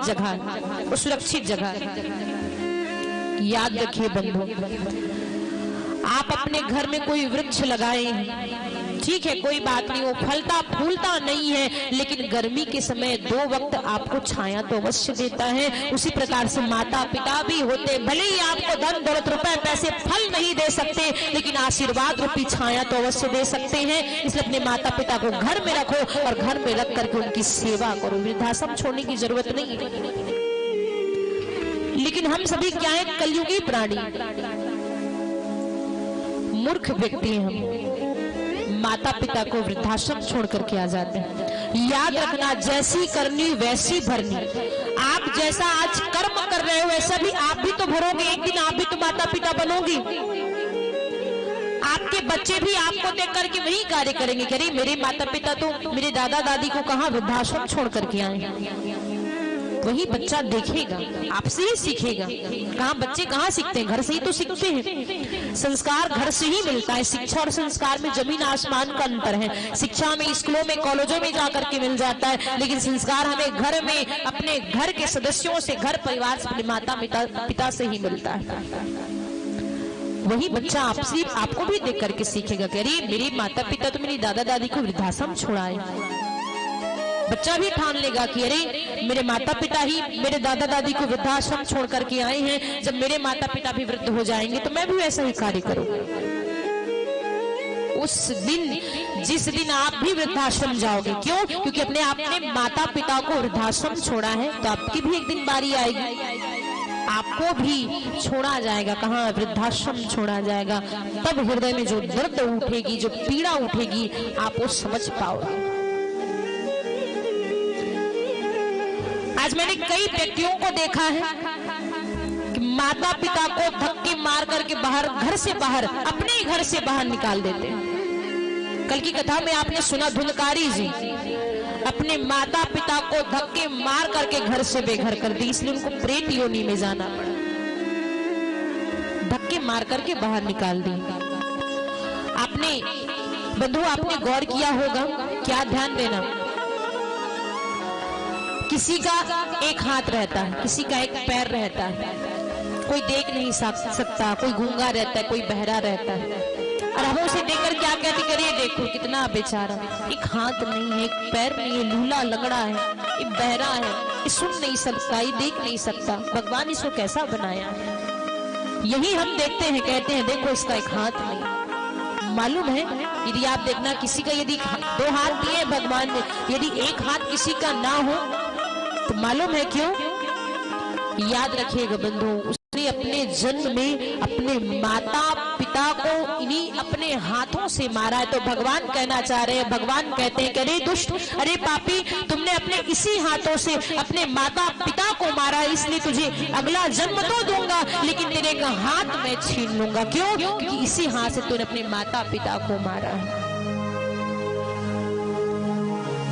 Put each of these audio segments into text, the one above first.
जगह है, वो सुरक्षित जगह है। याद रखिए बंधु, आप अपने घर में कोई वृक्ष लगाए, ठीक है, कोई बात नहीं, वो फलता फूलता नहीं है, लेकिन गर्मी के समय 2 वक्त आपको छाया तो अवश्य देता है। उसी प्रकार से माता पिता भी होते, भले ही आपको धन दौलत रुपए पैसे फल नहीं दे सकते, लेकिन आशीर्वाद रूपी छाया तो अवश्य दे सकते हैं। इसलिए अपने माता पिता को घर में रखो और घर में रख करके उनकी सेवा करो। वृद्धाश्रम छोड़ने की जरूरत नहीं है। लेकिन हम सभी क्या है, कलयुगी प्राणी, मूर्ख व्यक्ति हम माता पिता को वृद्धाश्रम छोड़ करके आ जाते हैं। याद रखना, जैसी करनी वैसी भरनी। आप जैसा आज कर्म कर रहे हो वैसा भी आप भी तो भरोगे, एक दिन आप भी तो माता पिता बनोगे। आपके बच्चे भी आपको देख करके वही कार्य करेंगे कि अरे मेरे माता पिता तो मेरे दादा दादी को कहाँ वृद्धाश्रम छोड़ करके आए। वही बच्चा देखेगा, आपसे ही सीखेगा। कहाँ बच्चे कहाँ सीखते हैं, घर से ही तो सीखते हैं। संस्कार घर से ही मिलता है। शिक्षा और संस्कार में जमीन आसमान का अंतर है। शिक्षा में स्कूलों में कॉलेजों में जाकर के मिल जाता है, लेकिन संस्कार हमें घर में अपने घर के सदस्यों से, घर परिवार से, अपने माता पिता से ही मिलता है। वही बच्चा आपसे आपको भी देख करके सीखेगा कि अरे मेरे माता पिता तो मेरी दादा दादी को वृद्धाश्रम छोड़ाए। बच्चा भी ठान लेगा कि अरे मेरे माता पिता ही मेरे दादा दादी को वृद्धाश्रम छोड़ करके आए हैं, जब मेरे माता पिता भी वृद्ध हो जाएंगे तो मैं भी ऐसा ही कार्य करूंगा। उस दिन, जिस दिन आप भी वृद्धाश्रम जाओगे, क्यों? क्योंकि अपने माता पिता को वृद्धाश्रम छोड़ा है, तो आपकी भी एक दिन बारी आएगी, आपको भी छोड़ा जाएगा। कहाँ? वृद्धाश्रम छोड़ा जाएगा। तब हृदय में जो दर्द उठेगी, जो पीड़ा उठेगी, आप वो समझ पाओगे। आज मैंने कई व्यक्तियों को देखा है कि माता पिता को धक्के मार करके बाहर, घर से बाहर, अपने घर से बाहर निकाल देते हैं। कल की कथा में आपने सुना, धुंधकारी जी अपने माता पिता को धक्के मार करके घर से बेघर कर दी, इसलिए उनको प्रेत योनि में जाना पड़ा। धक्के मार करके बाहर निकाल दी। आपने बंधु, आपने गौर किया होगा, क्या ध्यान देना, किसी का एक हाथ रहता है, किसी का एक पैर रहता है, कोई देख नहीं सकता, कोई गूंगा रहता है, कोई बहरा रहता है, और हम उसे देखकर क्या कहते, करिए देखो कितना बेचारा, एक हाथ नहीं है, एक पैर नहीं है, लूला लंगड़ा है, ये बहरा है, ये सुन नहीं सकता, ये देख नहीं सकता। भगवान इसको कैसा बनाया है? यही हम देखते हैं, कहते हैं देखो इसका एक हाथ नहीं। मालूम है, यदि आप देखना, किसी का यदि 2 हाथ दिए भगवान ने, यदि एक हाथ किसी का ना हो तो मालूम है क्यों? याद रखिएगा बंधु, उसने अपने जन्म में अपने माता पिता को इन्हीं अपने हाथों से मारा है। तो भगवान कहना चाह रहे हैं, भगवान कहते हैं कि अरे दुष्ट, अरे पापी, तुमने अपने इसी हाथों से अपने माता पिता को मारा है, इसलिए तुझे अगला जन्म तो दूंगा, लेकिन तेरे का हाथ मैं छीन लूंगा। क्यों? क्योंकि इसी हाथ से तूने अपने माता पिता को मारा है।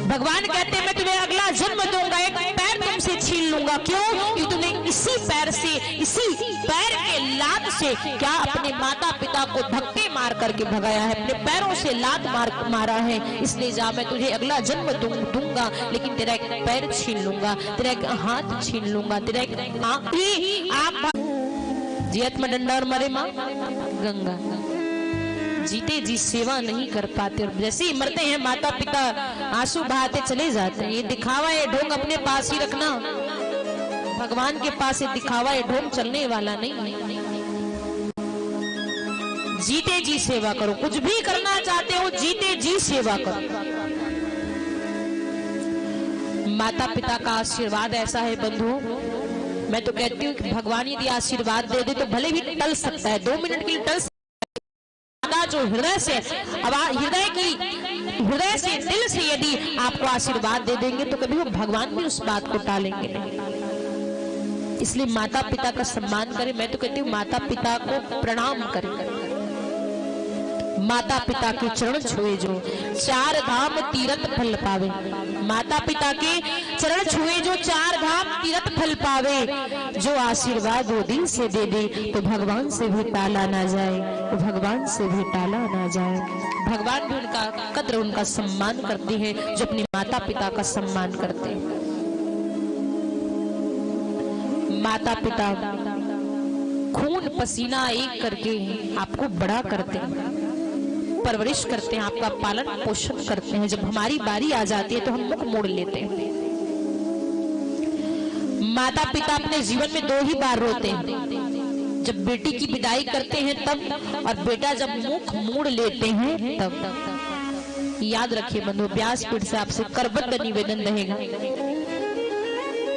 भगवान कहते हैं मैं तुम्हें अगला जन्म दूंगा, एक पैर तुमसे छीन लूंगा। क्यों? कि तुमने इसी पैर से, इसी पैर के लात से क्या अपने माता पिता को धक्के मार करके भगाया है, अपने पैरों से लात मारा है। इसलिए जा, मैं तुझे अगला जन्म दूंगा, लेकिन तेरा एक पैर छीन लूंगा, तेरा एक हाथ छीन लूंगा, तेरा एक आंख। जियत में डंडा और मरे मां गंगा। जीते जी सेवा नहीं कर पाते, और जैसे ही मरते हैं माता पिता आंसू बहाते चले जाते हैं। ये दिखावा, ये ढोंग अपने पास ही रखना, भगवान के पास ये दिखावा, ये ढोंग चलने वाला नहीं है। जीते जी सेवा करो, कुछ भी करना चाहते हो जीते जी सेवा करो। माता पिता का आशीर्वाद ऐसा है बंधु, मैं तो कहती हूँ कि भगवान यदि आशीर्वाद दे दे तो भले भी टल सकता है, 2 मिनट के लिए टल, जो हृदय से, अब हृदय से, दिल से यदि आपको आशीर्वाद दे देंगे तो कभी वो भगवान भी उस बात को टालेंगे नहीं। इसलिए माता पिता का सम्मान करें। मैं तो कहती हूँ माता पिता को प्रणाम करें। माता पिता के चरण छुए जो 4 धाम तीरथ फल पावे। माता पिता के चरण छुए जो 4 धाम तीरथ फल पावे। जो आशीर्वाद वो दिल से दे दे तो भगवान से भी टाला ना जाए, तो भगवान से भी टाला ना जाए। भगवान भी उनका कद्र, उनका सम्मान करते हैं जो अपने माता पिता का सम्मान करते हैं। माता पिता खून पसीना एक करके आपको बड़ा करते हैं, परवरिश करते हैं, आपका पालन पोषण करते हैं। जब हमारी बारी आ जाती है तो हम मुख मोड़ लेते हैं। माता पिता अपने जीवन में 2 ही बार रोते हैं, जब बेटी की विदाई करते हैं तब, और बेटा जब मुख मोड़ लेते हैं तब। याद रखिए बंधु, व्यासपीठ से आपसे करबद्ध निवेदन रहेगा,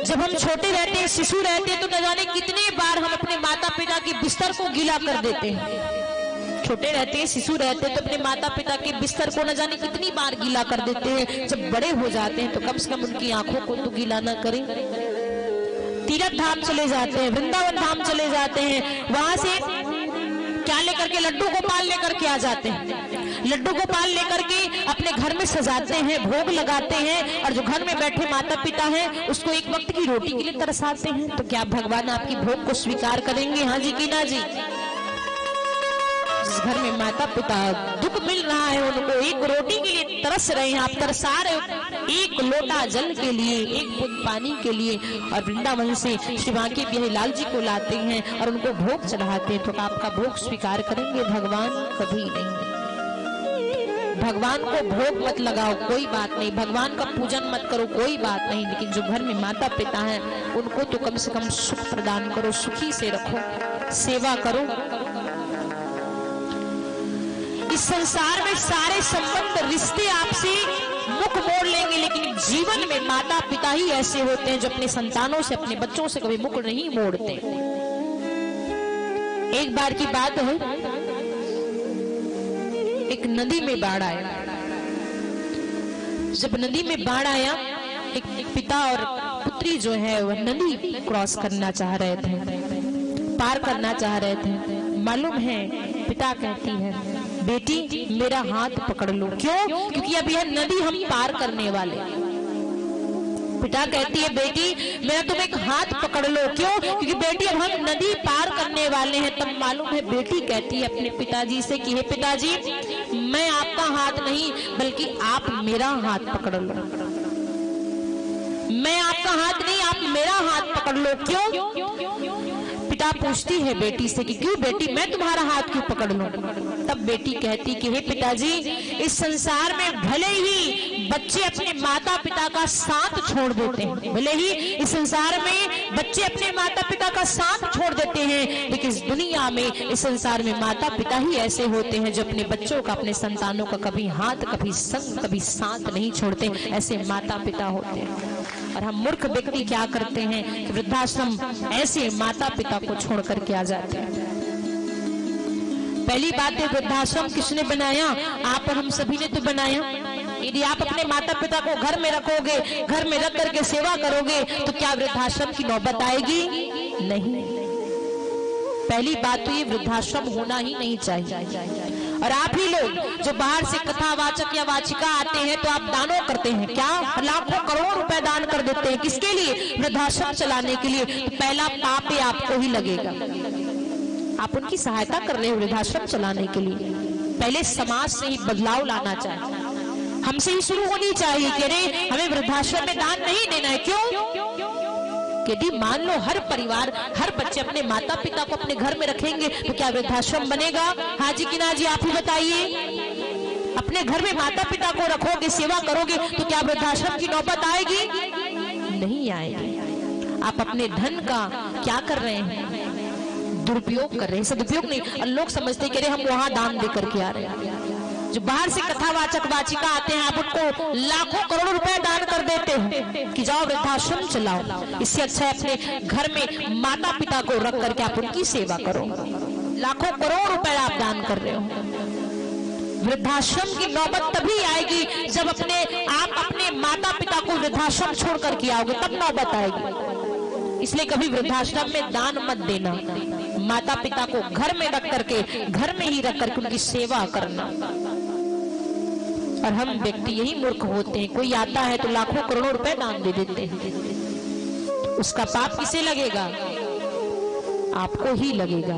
जब हम छोटे रहते हैं, शिशु रहते हैं, तो न जाने कितने बार हम अपने माता पिता के बिस्तर को गीला कर देते हैं। छोटे रहते हैं, शिशु रहते हैं, तो अपने माता पिता के बिस्तर को न जाने कितनी बार गीला कर देते हैं। जब बड़े हो जाते हैं तो कम से कम उनकी आंखों को तो गीला ना करें। तीर्थ धाम चले जाते हैं, वृंदावन धाम चले जाते हैं, वहां से क्या लेकर के, लड्डू गोपाल लेकर के आ जाते हैं। लड्डू गोपाल लेकर के अपने घर में सजाते हैं, भोग लगाते हैं, और जो घर में बैठे माता पिता हैं उसको एक वक्त की रोटी के लिए तरसाते हैं। तो क्या भगवान आपकी भोग को स्वीकार करेंगे? हाँ जी कि ना जी? जिस घर में माता पिता दुख मिल रहा है, उनको एक रोटी के लिए तरस रहे हैं, आप तरसा रहे हो एक लोटा जल के लिए, एक बूंद पानी के लिए, और वृंदावन से श्री बांके बिहारी लाल जी को लाते हैं और उनको भोग चढ़ाते हैं। तो आपका भोग स्वीकार करेंगे? भगवान कभी नहीं। भगवान को भोग मत लगाओ, कोई बात नहीं, भगवान का पूजन मत करो, कोई बात नहीं, लेकिन जो घर में माता पिता हैं उनको तो कम से कम सुख प्रदान करो, सुखी से रखो, सेवा करो। इस संसार में सारे संबंध रिश्ते आपसे मुख मोड़ लेंगे, लेकिन जीवन में माता पिता ही ऐसे होते हैं जो अपने संतानों से, अपने बच्चों से कभी मुख नहीं मोड़ते। एक बार की बात है, एक नदी में बाढ़ आया। जब नदी में बाढ़ आया, एक पिता और पुत्री जो है वह नदी क्रॉस करना चाह रहे थे, पार करना चाह रहे थे। मालूम है, पिता कहती है बेटी मेरा हाथ पकड़ लो। क्यों? क्योंकि अब यह नदी हम पार करने वाले। पिता कहती है बेटी मेरा तुम एक हाथ पकड़ लो। क्यों? क्योंकि बेटी अब हम नदी पार करने वाले हैं। तब मालूम है बेटी कहती है अपने पिताजी से कि हे पिताजी, मैं आपका हाथ नहीं बल्कि आप मेरा हाथ पकड़ लो। मैं आपका हाथ नहीं, आप मेरा हाथ पकड़ लो। क्यों? पिता पूछती है बेटी से कि क्यों बेटी मैं तुम्हारा हाथ क्यों पकड़ लूं? तब बेटी कहती कि हे पिताजी, इस संसार में भले ही बच्चे अपने माता पिता का साथ छोड़ देते हैं, भले ही इस संसार में बच्चे अपने माता पिता का साथ छोड़ देते हैं, लेकिन इस दुनिया में, इस संसार में माता पिता ही ऐसे होते हैं जो अपने बच्चों का, अपने संतानों का कभी हाथ, कभी संग, कभी साथ नहीं छोड़ते। ऐसे माता पिता होते हैं। और हम मूर्ख व्यक्ति क्या करते हैं कि वृद्धाश्रम ऐसे माता पिता को छोड़ करके आ जाते हैं। पहली बात है, वृद्धाश्रम किसने बनाया? आप और हम सभी ने तो बनाया। यदि आप अपने माता पिता को घर में रखोगे, घर में रख करके सेवा करोगे, तो क्या वृद्धाश्रम की नौबत आएगी? नहीं। पहली बात तो ये वृद्धाश्रम होना ही नहीं चाहिए। और आप ही लोग जो बाहर से कथावाचक या वाचिका आते हैं तो आप दानों करते हैं, क्या लाखों करोड़ों रुपए दान कर देते हैं, किसके लिए? वृद्धाश्रम चलाने के लिए। तो पहला पाप ही आपको ही लगेगा। आप उनकी सहायता कर रहे हो वृद्धाश्रम चलाने के लिए। पहले समाज से ही बदलाव लाना चाहिए, हमसे ही शुरू होनी चाहिए कि अरे हमें वृद्धाश्रम में दान नहीं देना है। क्यों? यदि मान लो हर परिवार, हर बच्चे अपने माता पिता को अपने घर में रखेंगे तो क्या वृद्धाश्रम बनेगा? हाँ जी कि ना जी? आप ही बताइए। अपने घर में माता पिता को रखोगे, सेवा करोगे, तो क्या वृद्धाश्रम की नौबत आएगी? नहीं आएगी। आप अपने धन का क्या कर रहे हैं? दुरुपयोग कर रहे हैं, सदुपयोग नहीं। लोग समझते हैं कि अरे हम वहां दान दे करके आ रहे हैं। जो बाहर से कथावाचक वाचिका आते हैं, आप उनको लाखों करोड़ों रुपए दान कर देते हैं कि जाओ वृद्धाश्रम चलाओ। इससे अच्छा है अपने घर में माता पिता को रख करके आप उनकी सेवा करो। लाखों करोड़ रुपए आप दान कर रहे हो। वृद्धाश्रम की नौबत तभी आएगी जब आप अपने माता पिता को वृद्धाश्रम छोड़ करके आओगे, तब नौबत आएगी। इसलिए कभी वृद्धाश्रम में दान मत देना। माता पिता को घर में रख करके, घर में ही रख करके उनकी सेवा करना। और हम व्यक्ति यही मूर्ख होते हैं, कोई आता है तो लाखों करोड़ों रुपए दान दे देते हैं। उसका पाप किसे लगेगा? आपको ही लगेगा।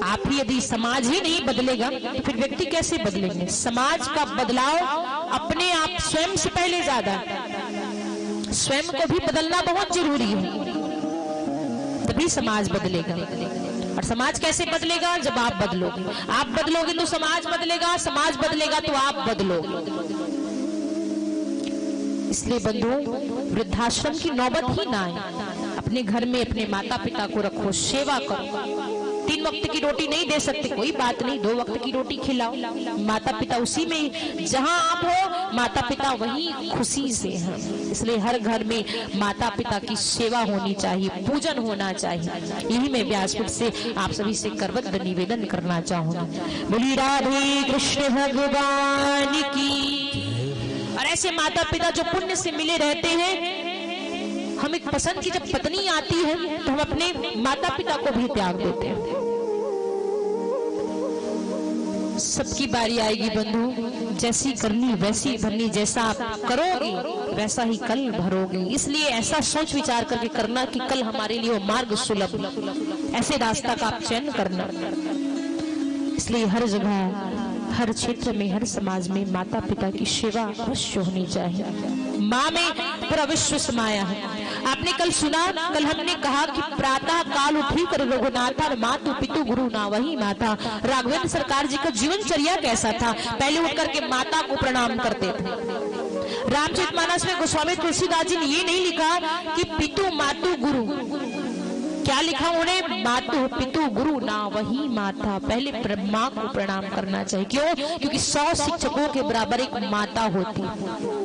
आप ही यदि समाज ही नहीं बदलेगा तो फिर व्यक्ति कैसे बदलेंगे? समाज का बदलाव अपने आप स्वयं से पहले ज्यादा, स्वयं को भी बदलना बहुत जरूरी है। तभी समाज बदलेगा। और समाज कैसे बदलेगा? जब आप बदलोगे। आप बदलोगे तो समाज बदलेगा, समाज बदलेगा तो आप बदलोगे। इसलिए बंधुओं, वृद्धाश्रम की नौबत ही ना आए। अपने घर में अपने माता पिता को रखो, सेवा करो। 3 वक्त की रोटी नहीं दे सकते, कोई बात नहीं, 2 वक्त की रोटी खिलाओ। माता पिता उसी में, जहां आप हो माता पिता वहीं खुशी से हैं। इसलिए हर घर में माता पिता की सेवा होनी चाहिए, पूजन होना चाहिए। यही मैं व्यासपीठ से आप सभी से करबद्ध निवेदन करना चाहूंगी। बोली राधे कृष्ण भगवान की। और ऐसे माता पिता जो पुण्य से मिले रहते हैं, हम एक पसंद की जब पत्नी आती है तो हम अपने माता पिता को भी त्याग देते हैं। सबकी बारी आएगी बंधु, जैसी करनी वैसी भरनी, जैसा आप करोगे वैसा ही कल भरोगे। इसलिए ऐसा सोच विचार करके करना कि कल हमारे लिए वो मार्ग सुलभ, ऐसे रास्ता का आप चयन करना। इसलिए हर जगह, हर क्षेत्र में, हर समाज में माता पिता की सेवा अवश्य होनी चाहिए। माँ में पूरा विश्व समाया है। आपने कल सुना, कल हमने कहा कि प्रातः काल उठी कर रघुनाथा मातु पितु गुरु ना वही माता। राघवेंद्र सरकार जी का जीवनचर्या कैसा था? पहले उठ करके माता को प्रणाम करते थे। रामचरितमानस में गोस्वामी तुलसीदास जी ने ये नहीं लिखा कि पितु मातु गुरु, क्या लिखा उन्हें? मातु पितु गुरु ना वही माता। पहले माँ को प्रणाम करना चाहिए। क्यों? क्योंकि 100 शिक्षकों के बराबर एक माता होती है।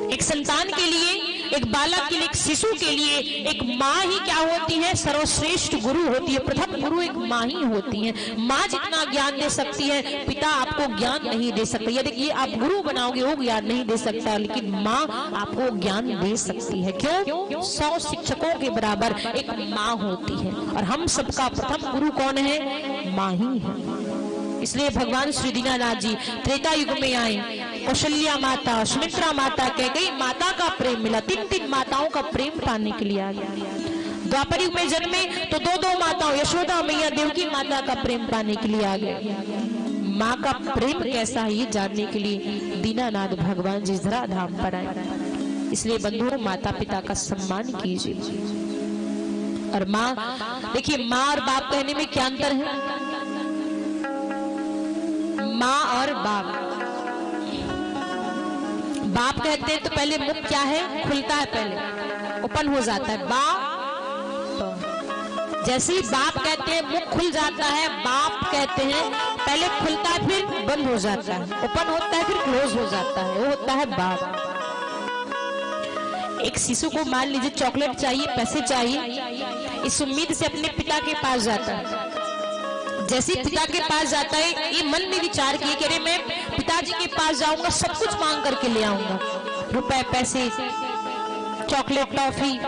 एक संतान के लिए, एक बालक के लिए, एक शिशु के लिए एक माँ ही क्या होती है? सर्वश्रेष्ठ गुरु होती है। प्रथम गुरु एक माँ ही होती है। माँ जितना ज्ञान दे सकती है, पिता आपको ज्ञान नहीं दे सकता। ये देखिए, आप गुरु बनाओगे वो ज्ञान नहीं दे सकता, लेकिन माँ आपको ज्ञान दे सकती है। क्यों? 100 शिक्षकों के बराबर एक माँ होती है। और हम सबका प्रथम गुरु कौन है? माँ ही है। इसलिए भगवान श्री दीनानाथ जी त्रेता युग में आए, कौशल्या माता, सुमित्रा माता, कैकेयी माता का प्रेम मिला। 3 माताओं का प्रेम पाने के लिए आ गया। द्वापर युग में जन्मे तो 2 माताओं, यशोदा मैया, देवकी माता का प्रेम पाने के लिए आ गए। माँ का प्रेम कैसा है ये जानने के लिए दीनानाथ भगवान जी धरा धाम पर आए। इसलिए बंधुओं, माता पिता का सम्मान कीजिए। और माँ, देखिए माँ और बाप कहने में क्या अंतर है? माँ और बाप, बाप कहते हैं तो पहले मुख क्या है? खुलता है, पहले ओपन हो जाता है। बाप तो जैसे ही बाप कहते हैं मुख खुल जाता है। बाप कहते हैं पहले खुलता है फिर बंद हो जाता है, ओपन होता है फिर क्लोज हो जाता है, वो होता है बाप। एक शिशु को मान लीजिए चॉकलेट चाहिए, पैसे चाहिए, इस उम्मीद से अपने पिता के पास जाता है। जैसे पिता के पास जाता है, ये मन में विचार किए कि अरे मैं पिताजी के पास जाऊंगा, सब कुछ मांग करके ले आऊंगा, रुपए, पैसे, चॉकलेट, टॉफी।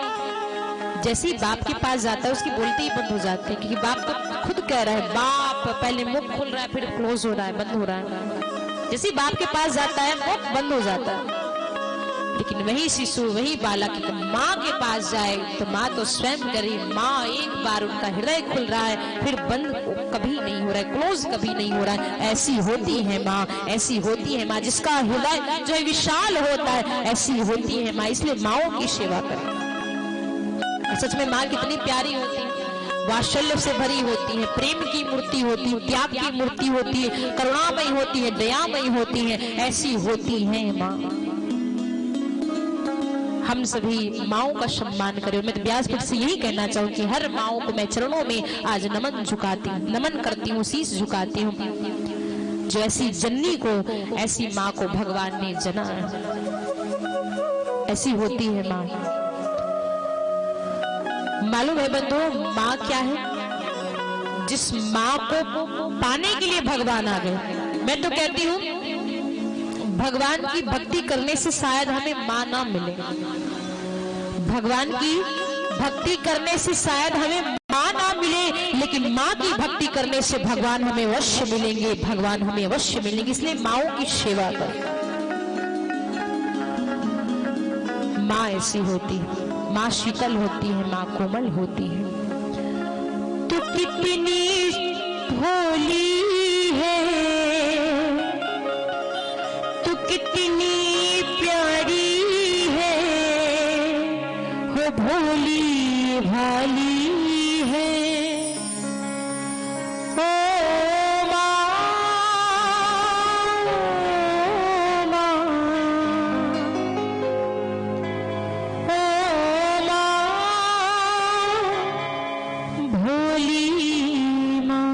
जैसे ही बाप के पास जाता है उसकी बोलते ही बंद हो जाते हैं, क्योंकि बाप तो खुद कह रहा है, बाप पहले मुख खुल रहा है फिर क्लोज हो रहा है, बंद हो रहा है। जैसे बाप के पास जाता है मुख बंद हो जाता है। लेकिन वही शिशु, वही बालक माँ के पास जाए तो माँ तो स्वयं करे, माँ एक बार उनका हृदय खुल रहा है फिर बंद कभी नहीं हो रहा है, क्लोज कभी नहीं हो रहा है। ऐसी होती है माँ, ऐसी होती है माँ, जिसका हृदय जो है विशाल होता है, ऐसी होती है माँ। इसलिए माँओं की सेवा करें। सच में माँ कितनी प्यारी होती है, वात्सल्य से भरी होती है, प्रेम की मूर्ति होती है, त्याग की मूर्ति होती है, करुणामयी होती है, दयामयी होती है। ऐसी होती है माँ। हम सभी माँओं का सम्मान करें। मैं तो व्यासपीठ से यही कहना चाहूँ कि हर माँओं को मैं चरणों में आज नमन झुकाती हूँ, नमन करती हूँ, शीश झुकाती हूँ। जो ऐसी जननी को, ऐसी माँ को भगवान ने जना है, ऐसी होती है माँ। मालूम है बंधुओं, माँ क्या है? जिस माँ को पाने के लिए भगवान आ गए। मैं तो कहती हूँ भगवान की भक्ति करने से शायद हमें माँ ना मिले, भगवान की भक्ति करने से शायद हमें माँ ना मिले, लेकिन माँ की भक्ति करने से भगवान हमें अवश्य मिलेंगे, भगवान हमें अवश्य मिलेंगे। इसलिए माँओं की सेवा करें। माँ ऐसी होती है, माँ शीतल होती है, माँ कोमल होती है। तो कितनी भोली है, तो कितनी प्यारी है, हो भोली भाली है ओ माँ, भोली माँ।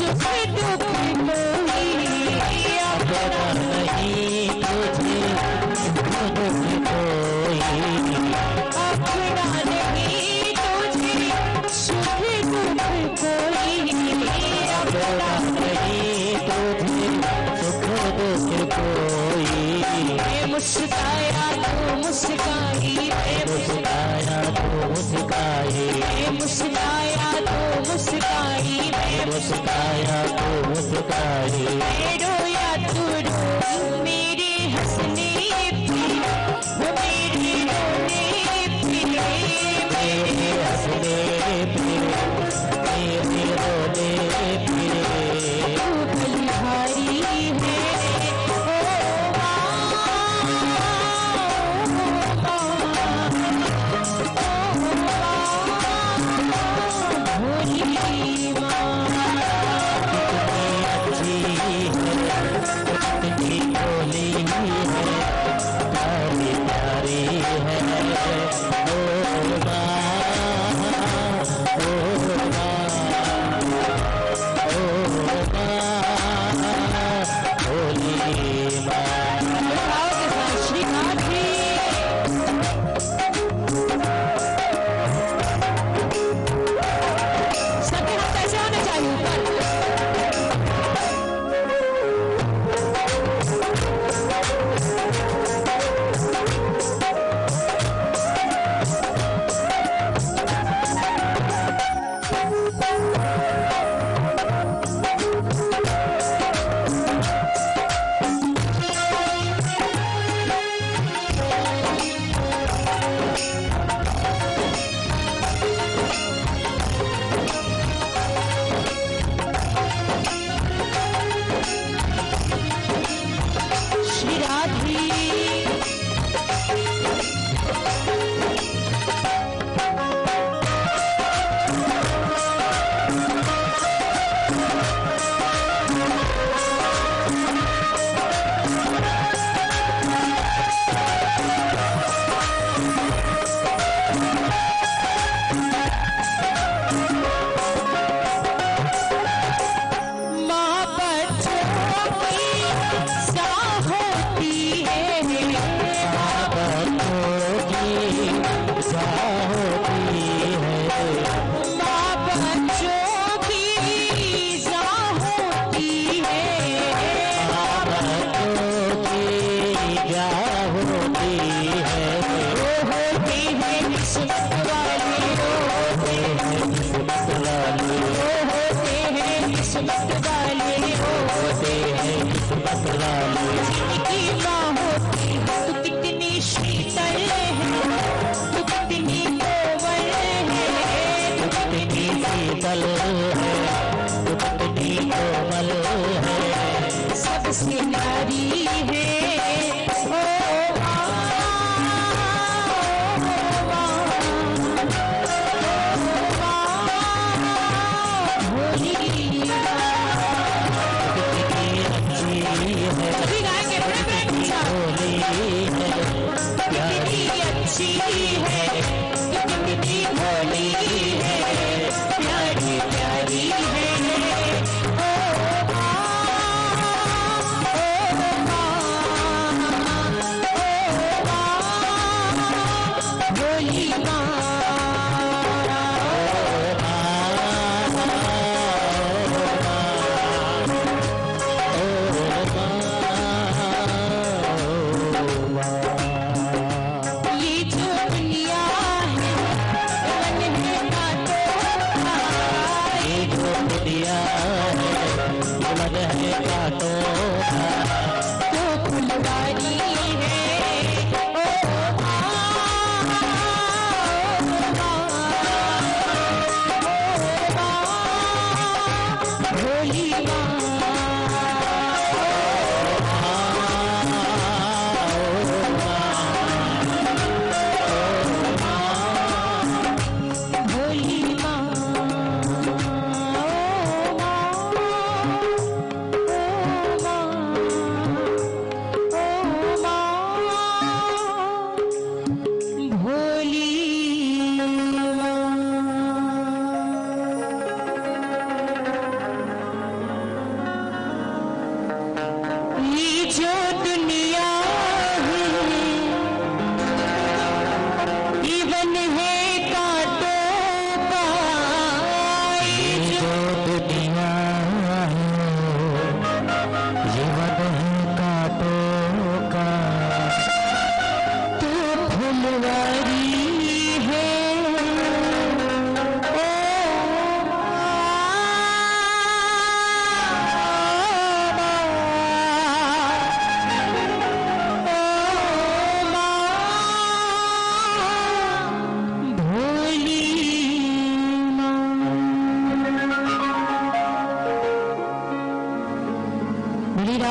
सुख दुख कोई अपना नहीं तुझे, सुख दुख कोई अपना नहीं तुझे, सुख दुख कोई अपना नहीं तुझे, सुख दुख कोई। मैं मुस्काया तो मुस्काई, मैं मुस्काया तो मुस्काई, मैं मुस्काया तो मुस्काई, मैं मुस्काया तो मुस्काई। मैं रोया तू रो मेरे हंसने पे, वो मेरे रोने पे, मेरे हंसने पे, मेरे रोने पे। तू बलिहारी है सबसे नारी है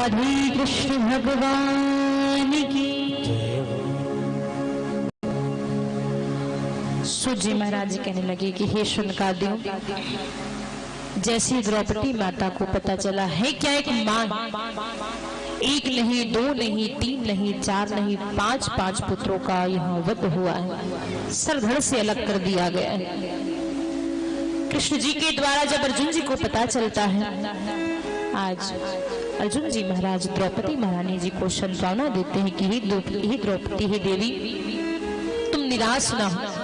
राधे कृष्ण भगवान की। सूत जी महाराज कहने लगे कि हे शुनकादियों, जैसे द्रौपदी माता को पता चला है क्या एक मां एक नहीं, दो नहीं, तीन नहीं, चार नहीं, पांच पांच पुत्रों का यहाँ वध हुआ है, सरधड़ से अलग कर दिया गया है। कृष्ण जी के द्वारा जब अर्जुन जी को पता चलता है, आज अर्जुन जी महाराज द्रौपदी महारानी जी को सांत्वना देते हैं कि हे द्रौपदी, हे देवी, तुम निराश ना हो।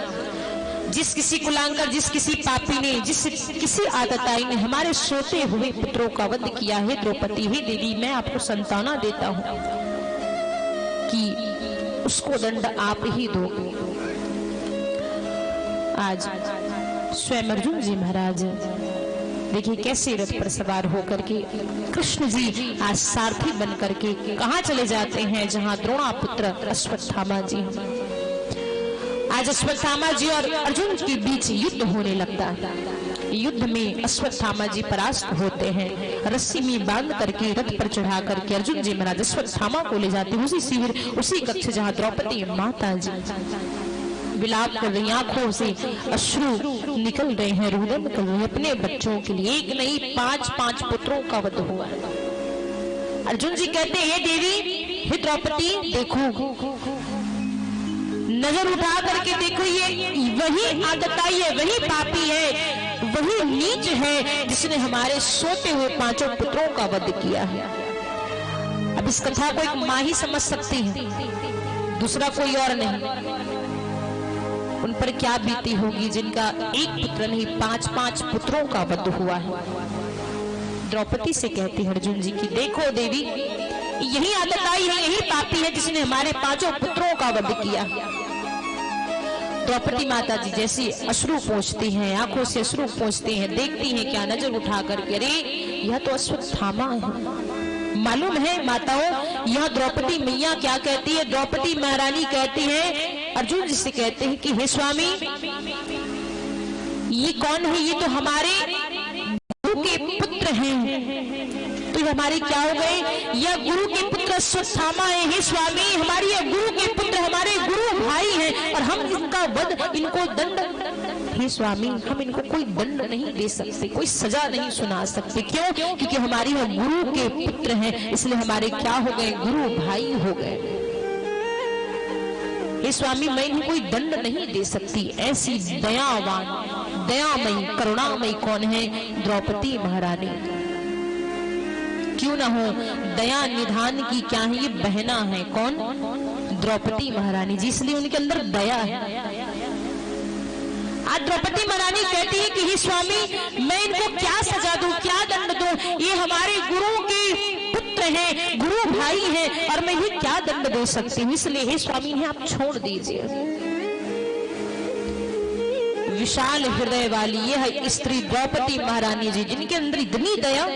जिस किसी कुलांगर, जिस किसी पापी ने, जिस किसी आतताई ने हमारे सोते हुए पुत्रों का वध किया है, द्रौपदी, हे देवी, मैं आपको सांत्वना देता हूं कि उसको दंड आप ही दोगे। आज स्वयं अर्जुन जी महाराज देखिए कैसे रथ पर सवार होकर के कृष्ण जी आज सारथी बन करके कहां चले जाते हैं, जहां द्रोणा पुत्र अश्वत्थामा जी। आज अश्वत्थामा जी और अर्जुन के बीच युद्ध होने लगता है। युद्ध में अश्वत्थामा जी परास्त होते हैं, रस्सी में बांध करके रथ पर चढ़ा करके अर्जुन जी महाराज अश्वत्थामा को ले जाते हैं उसी शिविर, उसी कक्ष जहां द्रौपदी माता जी विलाप कर रही, आंखों से अश्रु निकल रहे हैं, रुदन निकल रहे हैं अपने बच्चों के लिए। एक नहीं, पांच पांच पुत्रों का वध हुआ। अर्जुन जी कहते हैं, हे देवी, हे द्रौपदी, देखो, नजर उठा करके देखो, ये वही आतताई है, वही पापी है, वही नीच है जिसने हमारे सोते हुए पांचों पुत्रों का वध किया है। अब इस कथा को एक मां ही समझ सकती है, दूसरा कोई और नहीं। उन पर क्या बीती होगी जिनका एक पुत्र नहीं, पांच पांच पुत्रों का वध हुआ है। द्रौपदी से कहती है अर्जुन जी की, देखो देवी, यही आतताई है, यही पापी है जिसने हमारे पांचों पुत्रों का वध किया। द्रौपदी माता जी जैसे अश्रु पोंछती हैं, आंखों से अश्रु पोंछती हैं, देखती हैं क्या, नजर उठा करके, अरे यह तो अश्वत्थामा है। मालूम है माताओं, यह द्रौपदी मैया क्या कहती है? द्रौपदी महारानी कहती है, अर्जुन जी से कहते हैं कि हे स्वामी, ये कौन है? ये तो हमारे गुरु के पुत्र हैं। तो ये हमारे क्या हो गए? यह गुरु के पुत्र अश्वत्थामा है। हे स्वामी, हमारी यह गुरु के पुत्र हमारे गुरु भाई हैं और हम इनका वध, इनको दंड, हे स्वामी, हम इनको कोई दंड नहीं दे सकते, कोई सजा नहीं सुना सकते। क्यों? क्योंकि हमारी यह गुरु के पुत्र हैं, इसलिए हमारे क्या हो गए? गुरु भाई हो गए। हे स्वामी, मैं इन्हें कोई दंड नहीं दे सकती। ऐसी दयावान, दयामयी, करुणामयी कौन है? द्रौपदी महारानी। क्यों ना हो, दया निधान की क्या है? ये बहना है। कौन? द्रौपदी महारानी जी, इसलिए उनके अंदर दया है। आज द्रौपदी महारानी कहती है कि हे स्वामी, मैं इनको क्या सजा दूं, क्या दंड दूं? ये हमारे गुरु के पुत्र हैं, गुरु भाई हैं, और मैं ये क्या दंड दे सकती हूँ? इसलिए हे स्वामी, इन्हें आप छोड़ दीजिए। विशाल हृदय वाली यह स्त्री द्रौपदी महारानी जी, जिनके अंदर इतनी दया,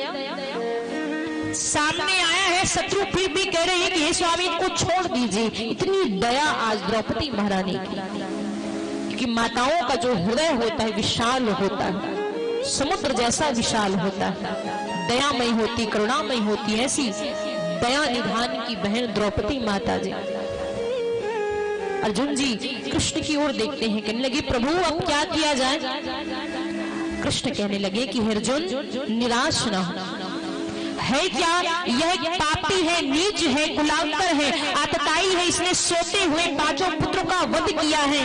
सामने आया है शत्रु, फिर भी कह रहे हैं कि हे स्वामी, इनको छोड़ दीजिए। इतनी दया आज द्रौपदी महारानी की, कि माताओं का जो हृदय होता है विशाल होता है, समुद्र जैसा विशाल होता है, दयामयी होती, करुणामयी होती। ऐसी दया निधान की बहन द्रौपदी माता जी। अर्जुन जी कृष्ण की ओर देखते हैं, कहने लगे, प्रभु अब क्या किया जाए? कृष्ण कहने लगे कि हे अर्जुन, निराश न हो। है क्या? यह पापी है, नीच है, कुलांतर है, आतताई है, इसने सोते हुए पांचों पुत्रों का वध किया है।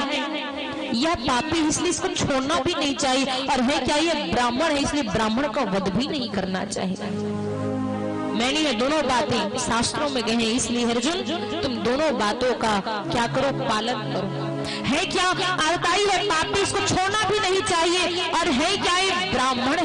यह पापी, इसलिए इसको छोड़ना भी नहीं चाहिए। और है क्या? यह ब्राह्मण है, इसलिए ब्राह्मण का वध भी नहीं करना चाहिए। मैंने ये दोनों बातें शास्त्रों में कहे, इसलिए अर्जुन, तुम दोनों बातों का क्या करो? पालन करो। है क्या? आतताई है, पापी, इसको छोड़ना भी नहीं चाहिए। और है क्या? ये ब्राह्मण